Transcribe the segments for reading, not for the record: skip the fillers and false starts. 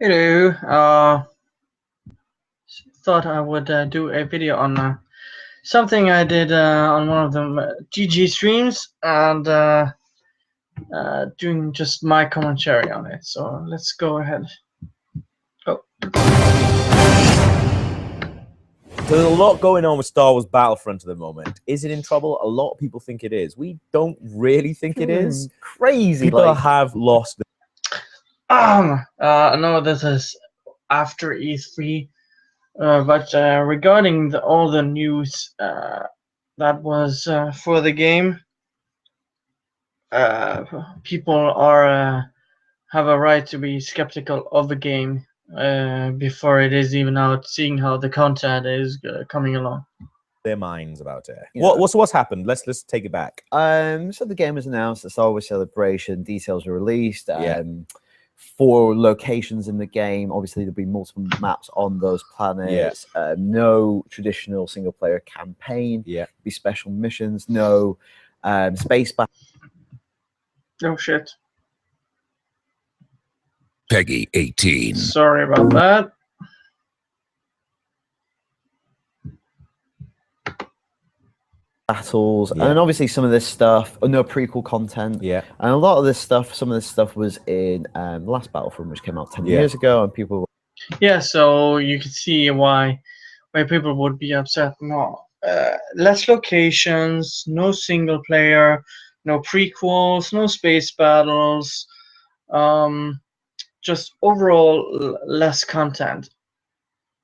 Hello. Thought I would do a video on something I did on one of the GG streams and doing just my commentary on it. So let's go ahead. Oh. There's a lot going on with Star Wars Battlefront at the moment. Is it in trouble? A lot of people think it is. We don't really think it is. Crazy. People have lost. No, this is after E3. But regarding all the news that was for the game, people are have a right to be skeptical of the game before it is even out, seeing how the content is coming along. Their minds about it. Yeah. What's happened? Let's take it back. So the game was announced, the Star Wars Celebration, details were released. 4 locations in the game. Obviously, there'll be multiple maps on those planets. No traditional single-player campaign. Be special missions. No space battle. Oh shit. Peggy 18. Sorry about that. Battles, and obviously some of this stuff, no prequel content, and a lot of this stuff, some of this stuff was in the last Battlefront, which came out 10 years ago, and people so you can see why people would be upset. No, less locations, no single player, no prequels, no space battles, just overall less content,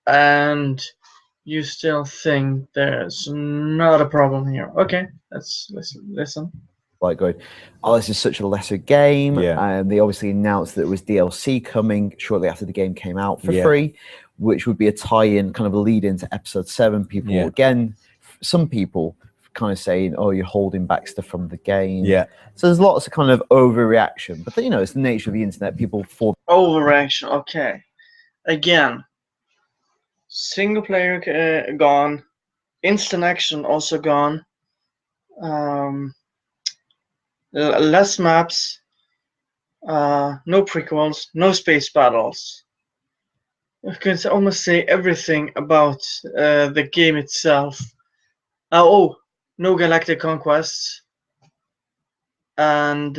and you still think there's not a problem here. Okay, let's listen. Like going, oh, this is such a lesser game. And they obviously announced that there was DLC coming shortly after the game came out for free, which would be a tie-in, kind of a lead into Episode 7. People, again, some people kind of saying, oh, you're holding back stuff from the game. So there's lots of kind of overreaction. But, you know, it's the nature of the internet. People fall. Overreaction, okay. Again. Single player gone, instant action also gone, less maps, no prequels, no space battles. You can almost say everything about the game itself. No galactic conquests, and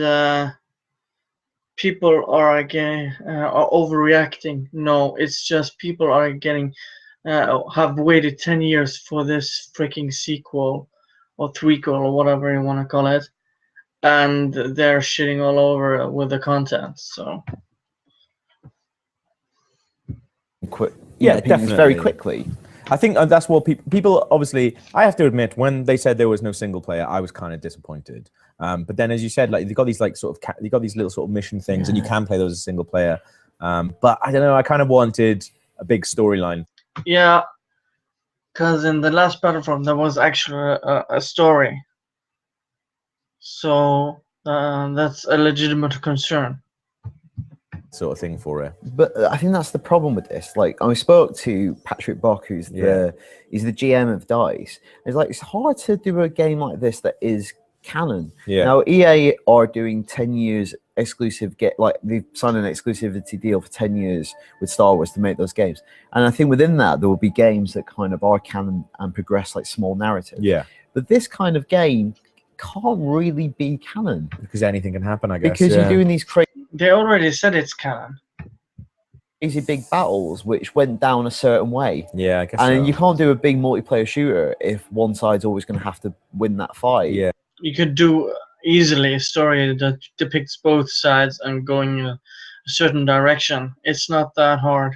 people are again are overreacting. No, it's just people are getting. Have waited 10 years for this freaking sequel or threequel or whatever you want to call it, and they're shitting all over with the content. So definitely, very quickly. I think that's what people obviously. I have to admit, when they said there was no single player, I was kind of disappointed. But then, as you said, like they got these you got these little sort of mission things, and you can play those as a single player. But I don't know. I kind of wanted a big storyline. Yeah, because in the last Battlefront there was actually a story, so that's a legitimate concern. Sort of thing for it. But I think that's the problem with this. Like, I spoke to Patrick Bock, who's he's the GM of DICE. It's like, it's hard to do a game like this that is canon. Now EA are doing 10 years exclusive, they've signed an exclusivity deal for 10 years with Star Wars to make those games, and I think within that there will be games that kind of are canon and progress like small narrative. But this kind of game can't really be canon because anything can happen, I guess, because you're doing these crazy. They already said it's canon. Crazy big battles which went down a certain way. I guess. And you can't do a big multiplayer shooter if one side's always going to have to win that fight. You could do easily a story that depicts both sides and going in a certain direction. It's not that hard.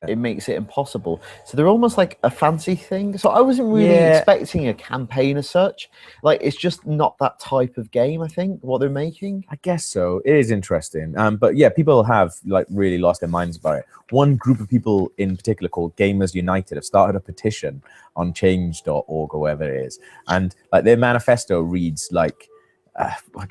It makes it impossible. So they're almost like a fancy thing. So I wasn't really expecting a campaign as such. Like, it's just not that type of game, I think, what they're making. I guess so. It is interesting. But yeah, people have like really lost their minds about it. One group of people in particular called Gamers United have started a petition on change.org or whatever it is. And like their manifesto reads like,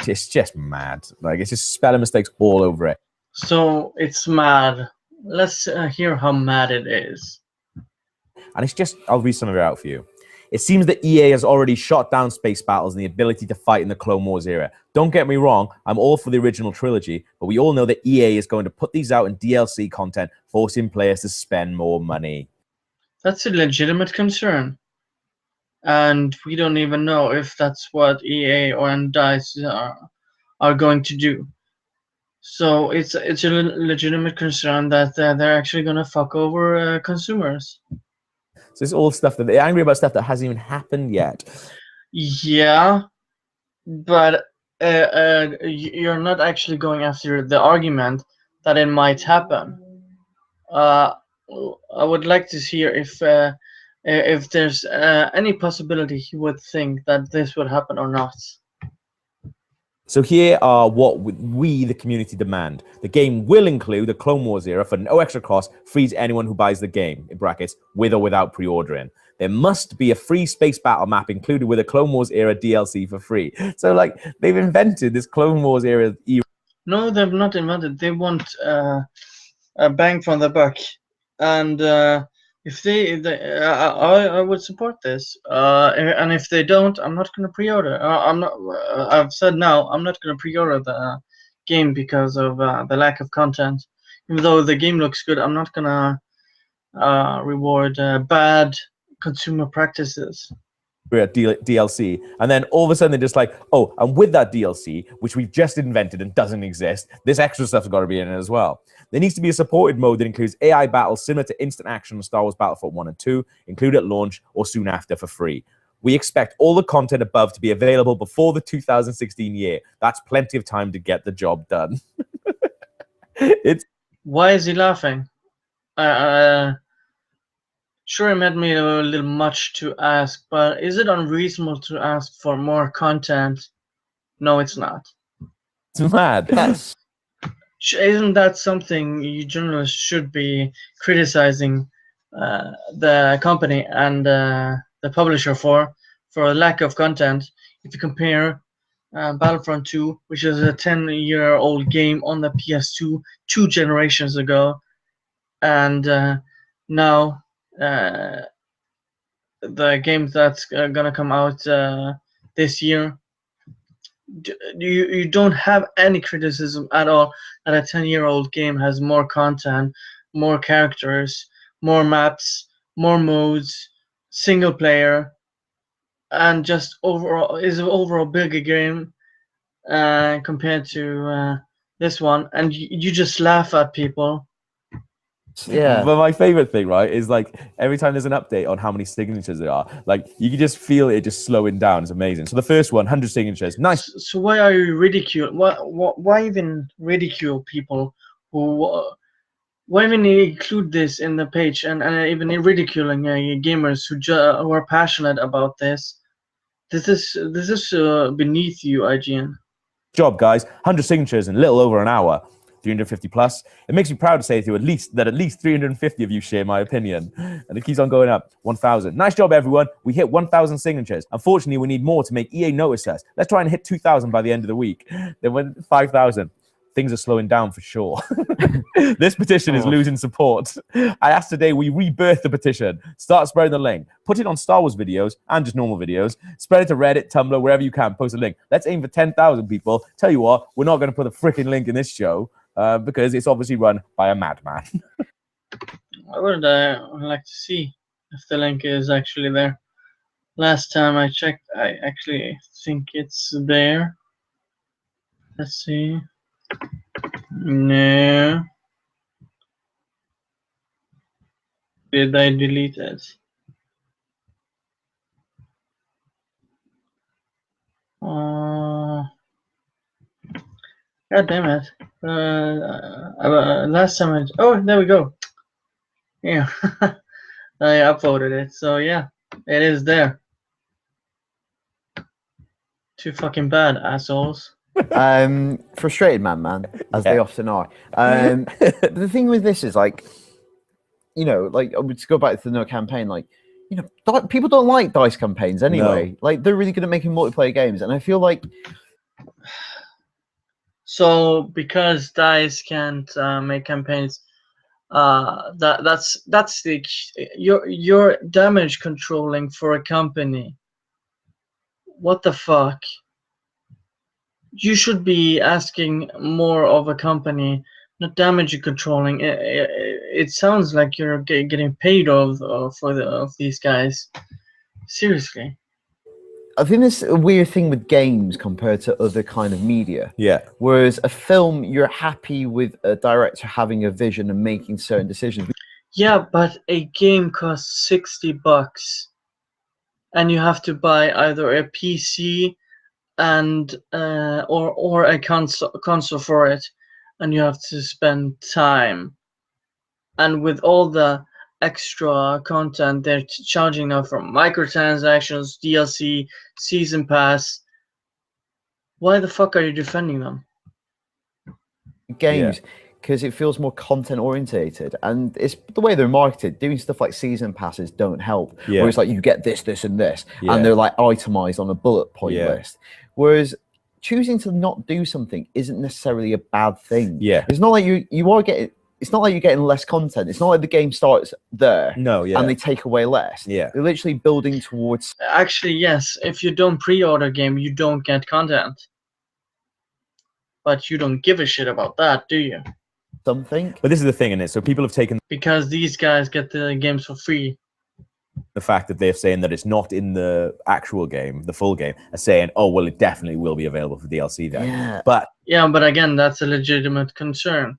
it's just mad. Like, it's just spelling mistakes all over it. So it's mad. Let's hear how mad it is. And it's just, I'll read some of it out for you. It seems that EA has already shot down space battles and the ability to fight in the Clone Wars era. Don't get me wrong, I'm all for the original trilogy, but we all know that EA is going to put these out in DLC content, forcing players to spend more money. That's a legitimate concern. And we don't even know if that's what EA or DICE are going to do. So it's a legitimate concern that they're actually going to fuck over consumers. So it's all stuff that they're angry about, stuff that hasn't even happened yet. Yeah, but you're not actually going after the argument that it might happen. I would like to hear if there's any possibility you would think that this would happen or not. So here are what we, the community, demand. The game will include the Clone Wars era for no extra cost, free to anyone who buys the game, in brackets, with or without pre-ordering. There must be a free space battle map included with a Clone Wars era DLC for free. So, like, they've invented this Clone Wars era. No, they've not invented. They want a bang from the buck, and if I would support this. And if they don't, I'm not going to pre-order. I'm not. I've said now, I'm not going to pre-order the game because of the lack of content. Even though the game looks good, I'm not going to reward bad consumer practices. DLC, and then all of a sudden they're just like, oh, and with that DLC, which we've just invented and doesn't exist, this extra stuff's got to be in it as well. There needs to be a supported mode that includes AI battles similar to instant action on Star Wars Battlefront 1 and 2, included at launch or soon after for free. We expect all the content above to be available before the 2016 year. That's plenty of time to get the job done. Why is he laughing? Sure, it might be a little much to ask, but is it unreasonable to ask for more content? No, it's not. It's mad. Isn't that something you journalists should be criticizing the company and the publisher for lack of content? If you compare Battlefront 2, which is a 10-year-old game on the PS2 2 generations ago, and now the game that's gonna come out this year, you don't have any criticism at all that a 10-year-old game has more content, more characters, more maps, more modes, single player, and just overall bigger game compared to this one, and you just laugh at people. Yeah. But my favorite thing, right, is like every time there's an update on how many signatures there are, like you can just feel it just slowing down. It's amazing. So the first one, 100 signatures. Nice. So why are you ridicule? Why even ridicule people who? Why even include this in the page and even ridiculing gamers who are passionate about this? This is beneath you, IGN. Job, guys. 100 signatures in a little over an hour. 350 plus. It makes me proud to say to at least 350 of you share my opinion. And it keeps on going up. 1,000. Nice job, everyone. We hit 1,000 signatures. Unfortunately, we need more to make EA notice us. Let's try and hit 2,000 by the end of the week. Then went 5,000. Things are slowing down for sure. This petition is losing support. I asked today we rebirth the petition. Start spreading the link. Put it on Star Wars videos and just normal videos. Spread it to Reddit, Tumblr, wherever you can. Post a link. Let's aim for 10,000 people. Tell you what, we're not going to put a freaking link in this show. Because it's obviously run by a madman. I would like to see if the link is actually there. Last time I checked, I actually think it's there. Let's see. No. Did I delete it? God damn it. Last time oh, there we go. Yeah. I uploaded it, so yeah, it is there. Too fucking bad, assholes. Frustrated man, as they often are. The thing with this is, like, you know, like, to go back to the No campaign, like, you know, people don't like DICE campaigns anyway. No. Like, they're really good at making multiplayer games, and I feel like... So, because DICE can't make campaigns, That's the you're damage controlling for a company. What the fuck? You should be asking more of a company, not damage controlling. It sounds like you're getting paid of these guys. Seriously. I think there's a weird thing with games compared to other kind of media. Yeah. Whereas a film, you're happy with a director having a vision and making certain decisions. Yeah, but a game costs $60, and you have to buy either a PC and or a console for it, and you have to spend time. And with all the extra content they're charging now for microtransactions, DLC, season pass, why the fuck are you defending them? Games, because it feels more content orientated, and it's the way they're marketed. Doing stuff like season passes don't help. Yeah. Where it's like you get this, this, and this, Yeah. and they're like itemized on a bullet point Yeah. list. Whereas choosing to not do something isn't necessarily a bad thing. Yeah. It's not like you are getting. It's not like you're getting less content. It's not like the game starts there. No, yeah. And they take away less. Yeah. They're literally building towards. Actually, yes. If you don't pre-order a game, you don't get content. But you don't give a shit about that, do you? Something. But this is the thing, isn't it? So people have taken Because these guys get the games for free. the fact that they're saying that it's not in the actual game, the full game, as saying, oh, well, it definitely will be available for DLC then. Yeah. But Yeah, but again, that's a legitimate concern.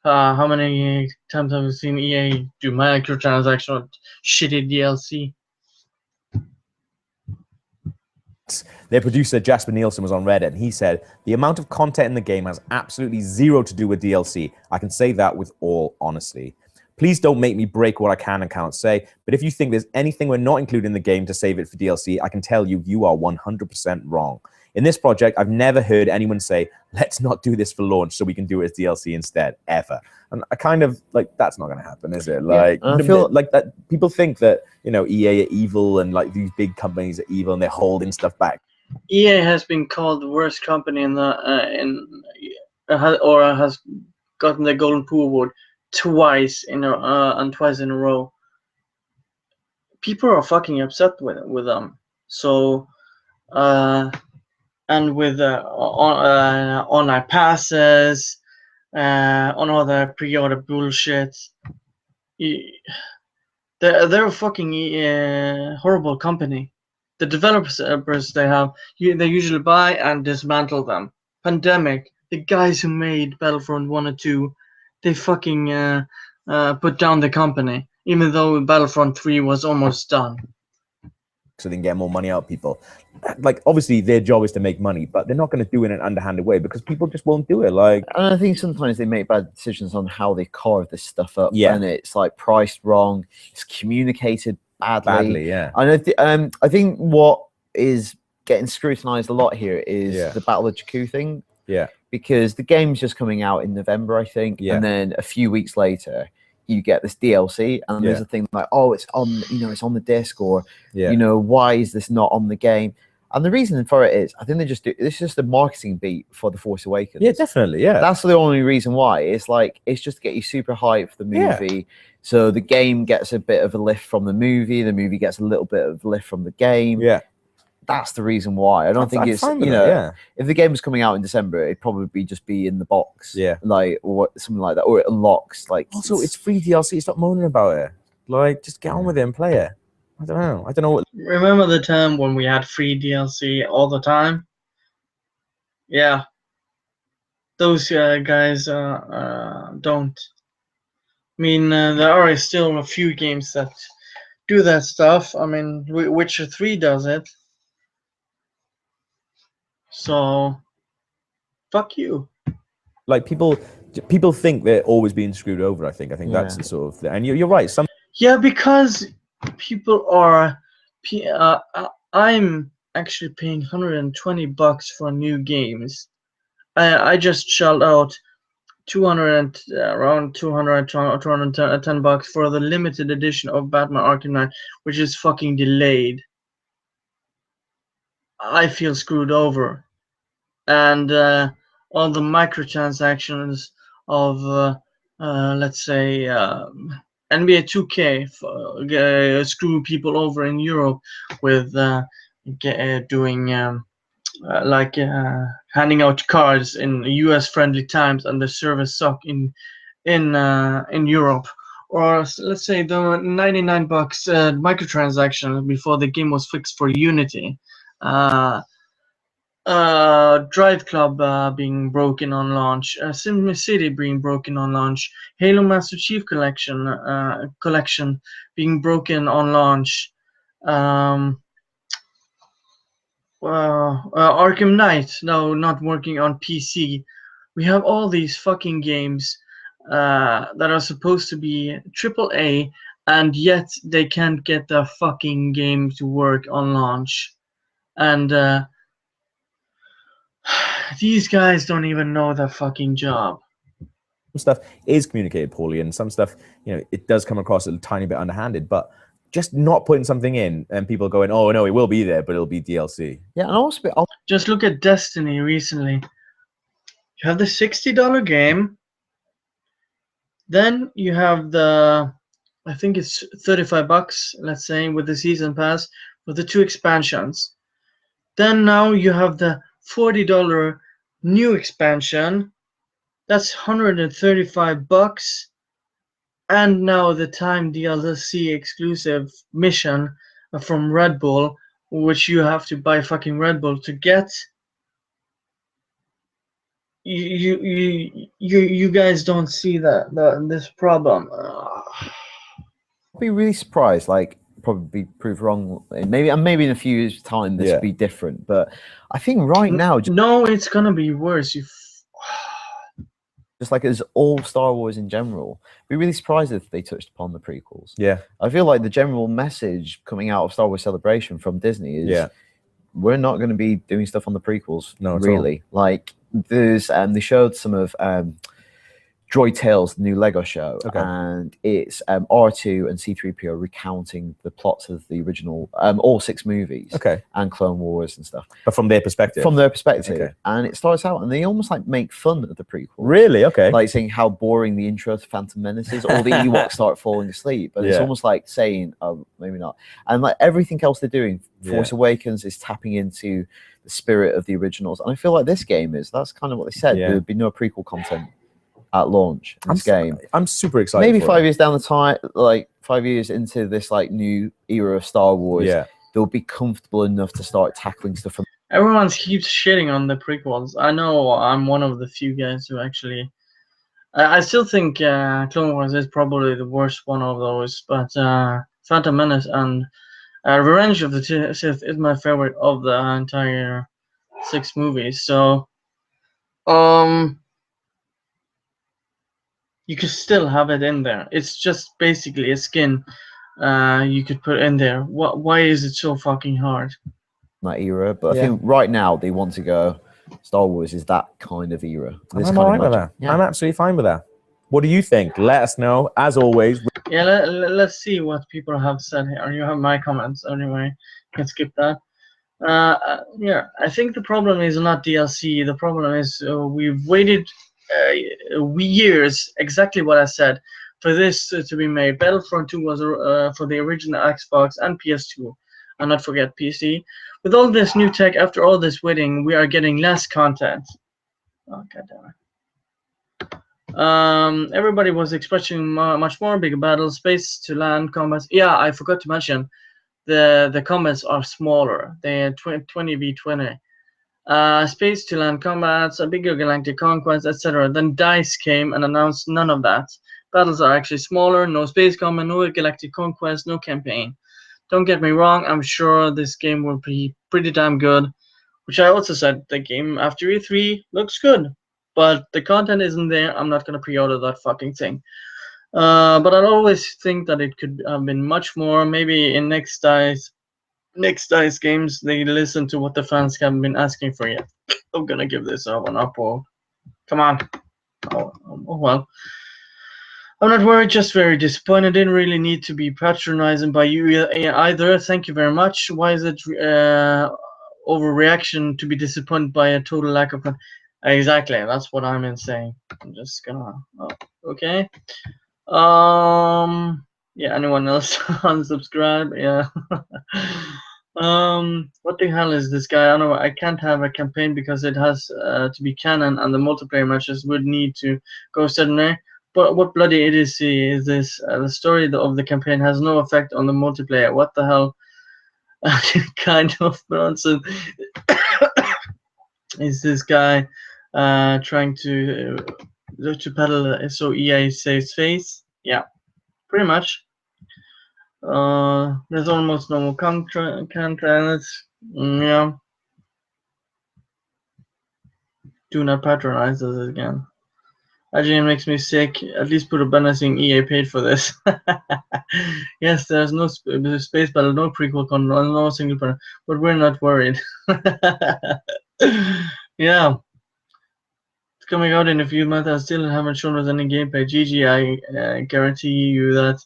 How many times have we seen EA do microtransactional shitty DLC? their producer, Jasper Nielsen, was on Reddit, and he said, the amount of content in the game has absolutely zero to do with DLC. I can say that with all honesty. Please don't make me break what I can and cannot say, but if you think there's anything we're not including in the game to save it for DLC, I can tell you, you are 100% wrong. In this project, I've never heard anyone say, let's not do this for launch so we can do it as DLC instead, ever. And I kind of, like, that's not going to happen, is it? Like, I feel like that. People think that, you know, EA are evil and, like, these big companies are evil and they're holding stuff back. EA has been called the worst company in the or has gotten the Golden Poo Award twice in a row. People are fucking upset with them. So, and with online passes, on all the pre-order bullshit, they're a fucking horrible company. The developers they usually buy and dismantle them. Pandemic, the guys who made Battlefront 1 and 2, they fucking put down the company, even though Battlefront 3 was almost done. So they can get more money out of people. Like, obviously, their job is to make money, but they're not going to do it in an underhanded way because people just won't do it. Like, and I think sometimes they make bad decisions on how they carve this stuff up. Yeah. And it's like priced wrong. It's communicated badly. yeah. And I think what is getting scrutinized a lot here is Yeah. the Battle of Jakku thing. Yeah. Because the game's just coming out in November, I think. Yeah. And then a few weeks later, you get this DLC, and there's a thing like, oh, it's on, it's on the disc, or why is this not on the game? And the reason for it is, I think this is just a marketing beat for The Force Awakens. Yeah, definitely. Yeah, that's the only reason why. It's like, it's just to get you super hyped for the movie. So the game gets a bit of a lift from the movie gets a little bit of lift from the game. Yeah. That's the reason why. I don't think it's, if the game was coming out in December, it'd probably just be in the box. Yeah. Like, or something like that. Or it unlocks. Like, also, it's free DLC. Stop moaning about it. Like, just get on with it and play it. I don't know. I don't know what. Remember the time when we had free DLC all the time? Yeah. Those guys don't. I mean, there are still a few games that do that stuff. I mean, Witcher 3 does it. So, fuck you. Like, people think they're always being screwed over. I think that's the sort of thing. And you're right. Yeah, because people are. I'm actually paying $120 for new games. I just shelled out around $210 for the limited edition of Batman Arkham Knight, which is fucking delayed. I feel screwed over, and all the microtransactions of let's say NBA 2K screw people over in Europe with doing like handing out cards in US friendly times, and the service suck in Europe. Or let's say the $99 microtransaction before the game was fixed for Unity. Drive Club being broken on launch, SimCity being broken on launch, Halo Master Chief collection being broken on launch, Arkham Knight now not working on PC. We have all these fucking games that are supposed to be AAA, and yet they can't get the fucking game to work on launch. And these guys don't even know their fucking job. Some stuff is communicated poorly, and some stuff, it does come across a tiny bit underhanded, but just not putting something in and people going, oh no, it will be there, but it'll be DLC. Yeah, and also just look at Destiny recently. You have the $60 game, then you have the, I think it's $35, let's say, with the season pass with the 2 expansions. Then now you have the $40 new expansion. That's $135. And now the time DLC exclusive mission from Red Bull, which you have to buy fucking Red Bull to get. You guys don't see this problem. I'd be really surprised. Like, probably proved wrong. Maybe in a few years' time this will be different. But I think right now, no, it's gonna be worse. Just like as all Star Wars in general, I'd be really surprised if they touched upon the prequels. Yeah, I feel like the general message coming out of Star Wars Celebration from Disney is, we're not going to be doing stuff on the prequels. No, really. Like, there's they showed some of Droid Tales, the new Lego show, and it's R2 and C-3PO recounting the plots of the original, all 6 movies, and Clone Wars and stuff. But from their perspective. From their perspective, and it starts out, and they almost like make fun of the prequel. Really? Okay. Like saying how boring the intro to Phantom Menace is, or the Ewoks start falling asleep, but it's almost like saying, oh, maybe not. And like everything else they're doing, Force Awakens is tapping into the spirit of the originals, and I feel like this game is. That's kind of what they said. There would be no prequel content at launch in this game. I'm super excited. Maybe 5 years down the time, like 5 years into this like new era of Star Wars, they'll be comfortable enough to start tackling stuff from. Everyone keeps shitting on the prequels. I know I'm one of the few guys who actually. I still think Clone Wars is probably the worst one of those, but Phantom Menace and Revenge of the Sith is my favorite of the entire 6 movies. So, you could still have it in there. It's just basically a skin you could put in there. Why is it so fucking hard? That era, but I think right now they want to go. Star Wars is that kind of era. I'm all right with that. I'm absolutely fine with that. What do you think? Let us know. As always. Yeah, let's see what people have said here. You have my comments anyway. You can skip that. Yeah, I think the problem is not DLC. The problem is we've waited years, exactly what I said, for this to be made. Battlefront 2 was for the original Xbox and PS2, and not forget PC. With all this new tech, after all this waiting, we are getting less content. Oh, God damn it. Everybody was expecting much more, bigger battles, space to land combats. Yeah, I forgot to mention the combats are smaller. They're 20v20. Space to land combats, a bigger galactic conquest, etc. Then DICE came and announced none of that. Battles are actually smaller, no space combat, no galactic conquest, no campaign. Don't get me wrong, I'm sure this game will be pretty damn good. Which I also said, the game after E3 looks good. But the content isn't there, I'm not going to pre-order that fucking thing. But I always think that it could have been much more. Maybe in next DICE games, they listen to what the fans have been asking for yet. I'm gonna give this an upvote. Come on. Oh well. I'm not worried, just very disappointed. Didn't really need to be patronizing by you either. Thank you very much. Why is it overreaction to be disappointed by a total lack of Exactly, that's what I'm saying. I'm just gonna. Oh, okay. Yeah. Anyone else unsubscribe? Yeah. What the hell is this guy? I don't know. I can't have a campaign because it has to be canon, and the multiplayer matches would need to go certain way. But what bloody idiocy is this? The story of the campaign has no effect on the multiplayer. What the hell? Kind of nonsense is this guy trying to peddle so EA saves face? Yeah, pretty much. There's almost no more content. Yeah. Do not patronize us again. IGN makes me sick. At least put a banner saying EA paid for this. Yes, there's no space battle, no prequel content, no single player, but we're not worried. Yeah. It's coming out in a few months. I still haven't shown us any gameplay. GG, I guarantee you that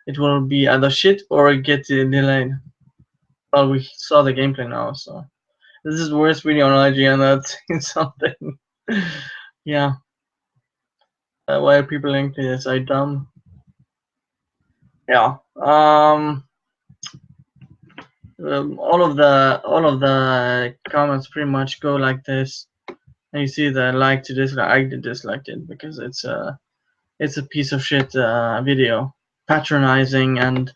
it will be either shit or get delayed. Well, we saw the gameplay now, so this is the worst video on IGN that's seen something. Yeah. Why are people linking this? I dumb. Yeah. All of the comments pretty much go like this. And you see the like to dislike. I disliked it because it's a piece of shit video, patronizing and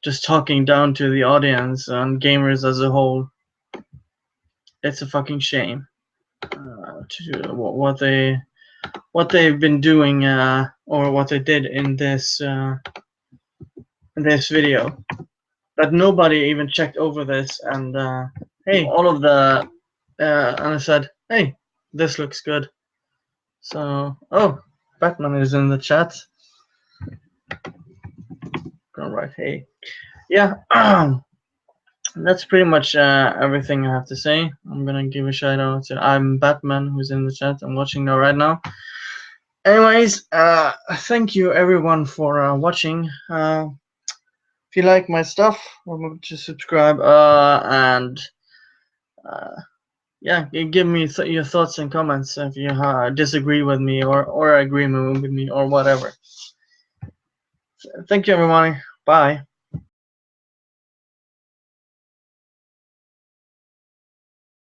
just talking down to the audience and gamers as a whole. It's a fucking shame to what they've been doing or what they did in this video. That nobody even checked over this, and hey, all of the and I said, hey, this looks good. So, oh, Batman is in the chat. All right, hey, yeah. That's pretty much everything I have to say. I'm gonna give a shout out to I'm Batman, who's in the chat. I'm watching now right now. Anyways, thank you everyone for watching. If you like my stuff, remember to subscribe and yeah, give me your thoughts and comments if you disagree with me or agree with me or whatever. Thank you everyone. Bye.